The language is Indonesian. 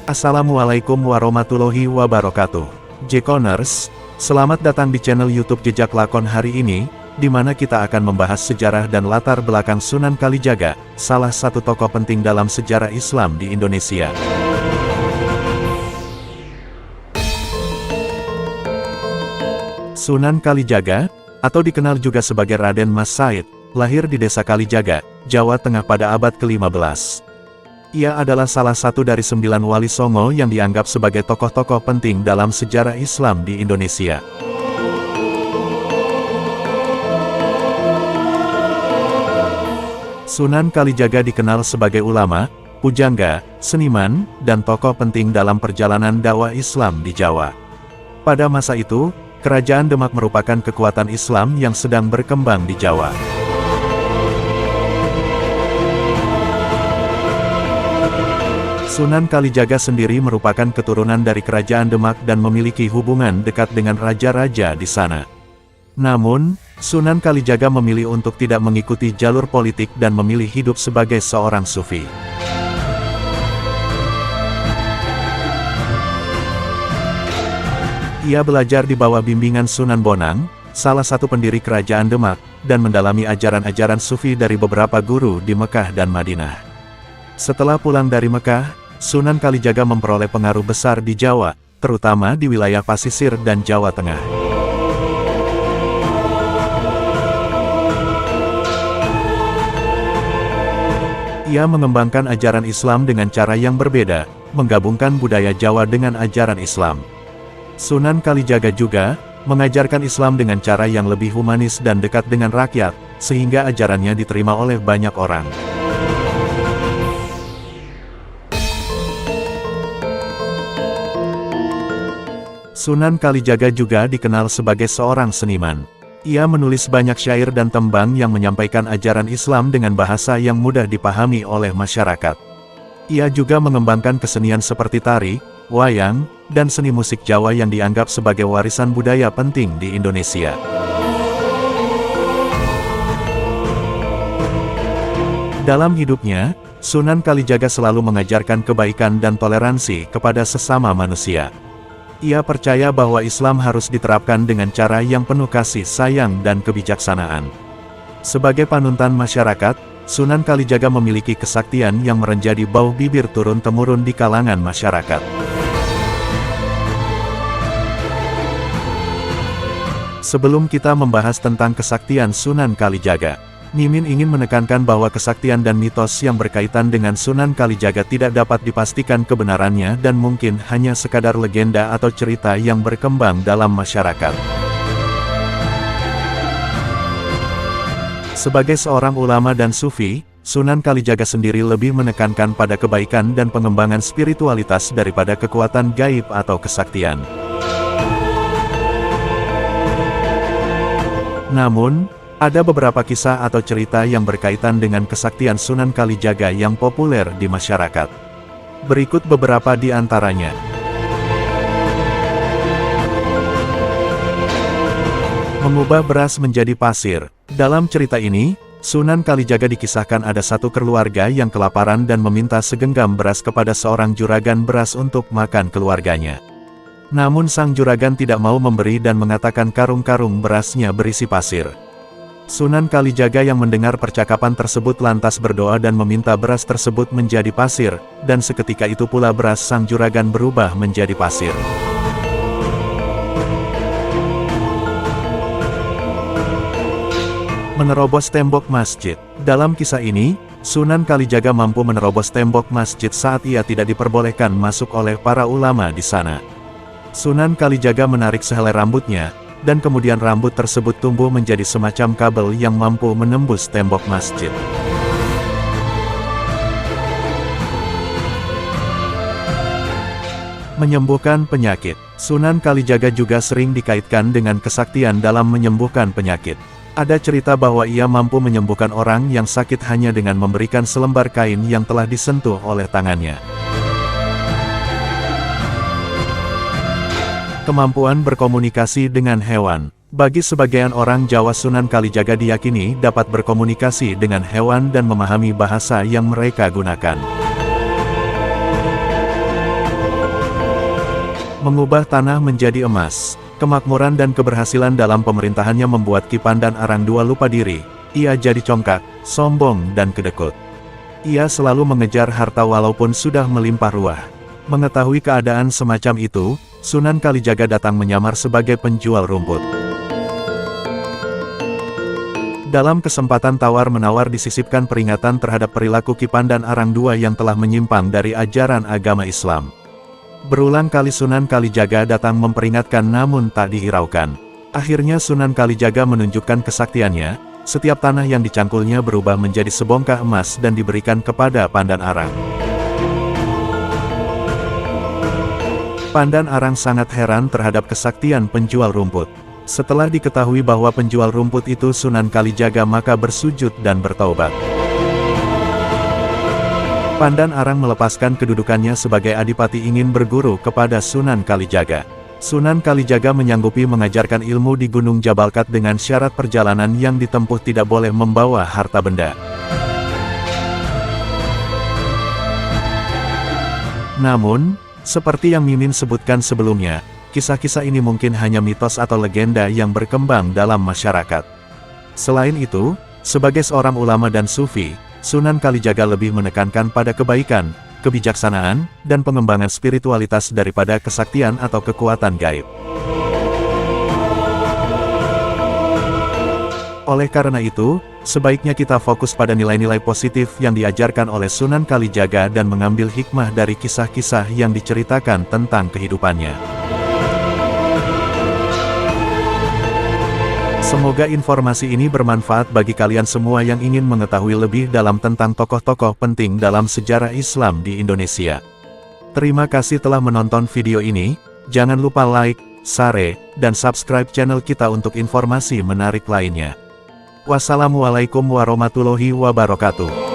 Assalamualaikum warahmatullahi wabarakatuh. Jekoners, selamat datang di channel YouTube Jejak Lakon hari ini, di mana kita akan membahas sejarah dan latar belakang Sunan Kalijaga, salah satu tokoh penting dalam sejarah Islam di Indonesia. Sunan Kalijaga, atau dikenal juga sebagai Raden Mas Said, lahir di desa Kalijaga, Jawa Tengah pada abad ke-15. Ia adalah salah satu dari 9 wali songo yang dianggap sebagai tokoh-tokoh penting dalam sejarah Islam di Indonesia. Sunan Kalijaga dikenal sebagai ulama, pujangga, seniman, dan tokoh penting dalam perjalanan dakwah Islam di Jawa. Pada masa itu, Kerajaan Demak merupakan kekuatan Islam yang sedang berkembang di Jawa. Sunan Kalijaga sendiri merupakan keturunan dari Kerajaan Demak dan memiliki hubungan dekat dengan raja-raja di sana. Namun, Sunan Kalijaga memilih untuk tidak mengikuti jalur politik dan memilih hidup sebagai seorang sufi. Ia belajar di bawah bimbingan Sunan Bonang, salah satu pendiri Kerajaan Demak, dan mendalami ajaran-ajaran sufi dari beberapa guru di Mekah dan Madinah. Setelah pulang dari Mekah, Sunan Kalijaga memperoleh pengaruh besar di Jawa, terutama di wilayah Pasisir dan Jawa Tengah. Ia mengembangkan ajaran Islam dengan cara yang berbeda, menggabungkan budaya Jawa dengan ajaran Islam. Sunan Kalijaga juga mengajarkan Islam dengan cara yang lebih humanis dan dekat dengan rakyat, sehingga ajarannya diterima oleh banyak orang. Sunan Kalijaga juga dikenal sebagai seorang seniman. Ia menulis banyak syair dan tembang yang menyampaikan ajaran Islam dengan bahasa yang mudah dipahami oleh masyarakat. Ia juga mengembangkan kesenian seperti tari, wayang, dan seni musik Jawa yang dianggap sebagai warisan budaya penting di Indonesia. Dalam hidupnya, Sunan Kalijaga selalu mengajarkan kebaikan dan toleransi kepada sesama manusia. Ia percaya bahwa Islam harus diterapkan dengan cara yang penuh kasih sayang dan kebijaksanaan. Sebagai panutan masyarakat, Sunan Kalijaga memiliki kesaktian yang menjadi bau bibir turun-temurun di kalangan masyarakat. Sebelum kita membahas tentang kesaktian Sunan Kalijaga, Mimin ingin menekankan bahwa kesaktian dan mitos yang berkaitan dengan Sunan Kalijaga tidak dapat dipastikan kebenarannya dan mungkin hanya sekadar legenda atau cerita yang berkembang dalam masyarakat. Sebagai seorang ulama dan sufi, Sunan Kalijaga sendiri lebih menekankan pada kebaikan dan pengembangan spiritualitas daripada kekuatan gaib atau kesaktian. Namun, ada beberapa kisah atau cerita yang berkaitan dengan kesaktian Sunan Kalijaga yang populer di masyarakat. Berikut beberapa di antaranya. Mengubah beras menjadi pasir. Dalam cerita ini, Sunan Kalijaga dikisahkan ada satu keluarga yang kelaparan dan meminta segenggam beras kepada seorang juragan beras untuk makan keluarganya. Namun sang juragan tidak mau memberi dan mengatakan karung-karung berasnya berisi pasir. Sunan Kalijaga yang mendengar percakapan tersebut lantas berdoa dan meminta beras tersebut menjadi pasir, dan seketika itu pula beras sang juragan berubah menjadi pasir. Menerobos tembok masjid. Dalam kisah ini, Sunan Kalijaga mampu menerobos tembok masjid saat ia tidak diperbolehkan masuk oleh para ulama di sana. Sunan Kalijaga menarik sehelai rambutnya, dan kemudian rambut tersebut tumbuh menjadi semacam kabel yang mampu menembus tembok masjid. Menyembuhkan penyakit. Sunan Kalijaga juga sering dikaitkan dengan kesaktian dalam menyembuhkan penyakit. Ada cerita bahwa ia mampu menyembuhkan orang yang sakit hanya dengan memberikan selembar kain yang telah disentuh oleh tangannya. Kemampuan berkomunikasi dengan hewan. Bagi sebagian orang Jawa, Sunan Kalijaga diyakini dapat berkomunikasi dengan hewan dan memahami bahasa yang mereka gunakan. Mengubah tanah menjadi emas. Kemakmuran dan keberhasilan dalam pemerintahannya membuat Ki Pandan Arang II lupa diri. Ia jadi congkak, sombong dan kedekut. Ia selalu mengejar harta walaupun sudah melimpah ruah. Mengetahui keadaan semacam itu, Sunan Kalijaga datang menyamar sebagai penjual rumput. Dalam kesempatan tawar-menawar disisipkan peringatan terhadap perilaku Ki Pandan Arang II yang telah menyimpang dari ajaran agama Islam. Berulang kali Sunan Kalijaga datang memperingatkan namun tak dihiraukan. Akhirnya Sunan Kalijaga menunjukkan kesaktiannya, setiap tanah yang dicangkulnya berubah menjadi sebongkah emas dan diberikan kepada Pandan Arang. Pandan Arang sangat heran terhadap kesaktian penjual rumput. Setelah diketahui bahwa penjual rumput itu Sunan Kalijaga maka bersujud dan bertaubat. Pandan Arang melepaskan kedudukannya sebagai adipati ingin berguru kepada Sunan Kalijaga. Sunan Kalijaga menyanggupi mengajarkan ilmu di Gunung Jabalkat dengan syarat perjalanan yang ditempuh tidak boleh membawa harta benda. Namun, seperti yang Mimin sebutkan sebelumnya, kisah-kisah ini mungkin hanya mitos atau legenda yang berkembang dalam masyarakat. Selain itu, sebagai seorang ulama dan sufi, Sunan Kalijaga lebih menekankan pada kebaikan, kebijaksanaan, dan pengembangan spiritualitas daripada kesaktian atau kekuatan gaib. Oleh karena itu, sebaiknya kita fokus pada nilai-nilai positif yang diajarkan oleh Sunan Kalijaga dan mengambil hikmah dari kisah-kisah yang diceritakan tentang kehidupannya. Semoga informasi ini bermanfaat bagi kalian semua yang ingin mengetahui lebih dalam tentang tokoh-tokoh penting dalam sejarah Islam di Indonesia. Terima kasih telah menonton video ini, jangan lupa like, share, dan subscribe channel kita untuk informasi menarik lainnya. Wassalamualaikum warahmatullahi wabarakatuh.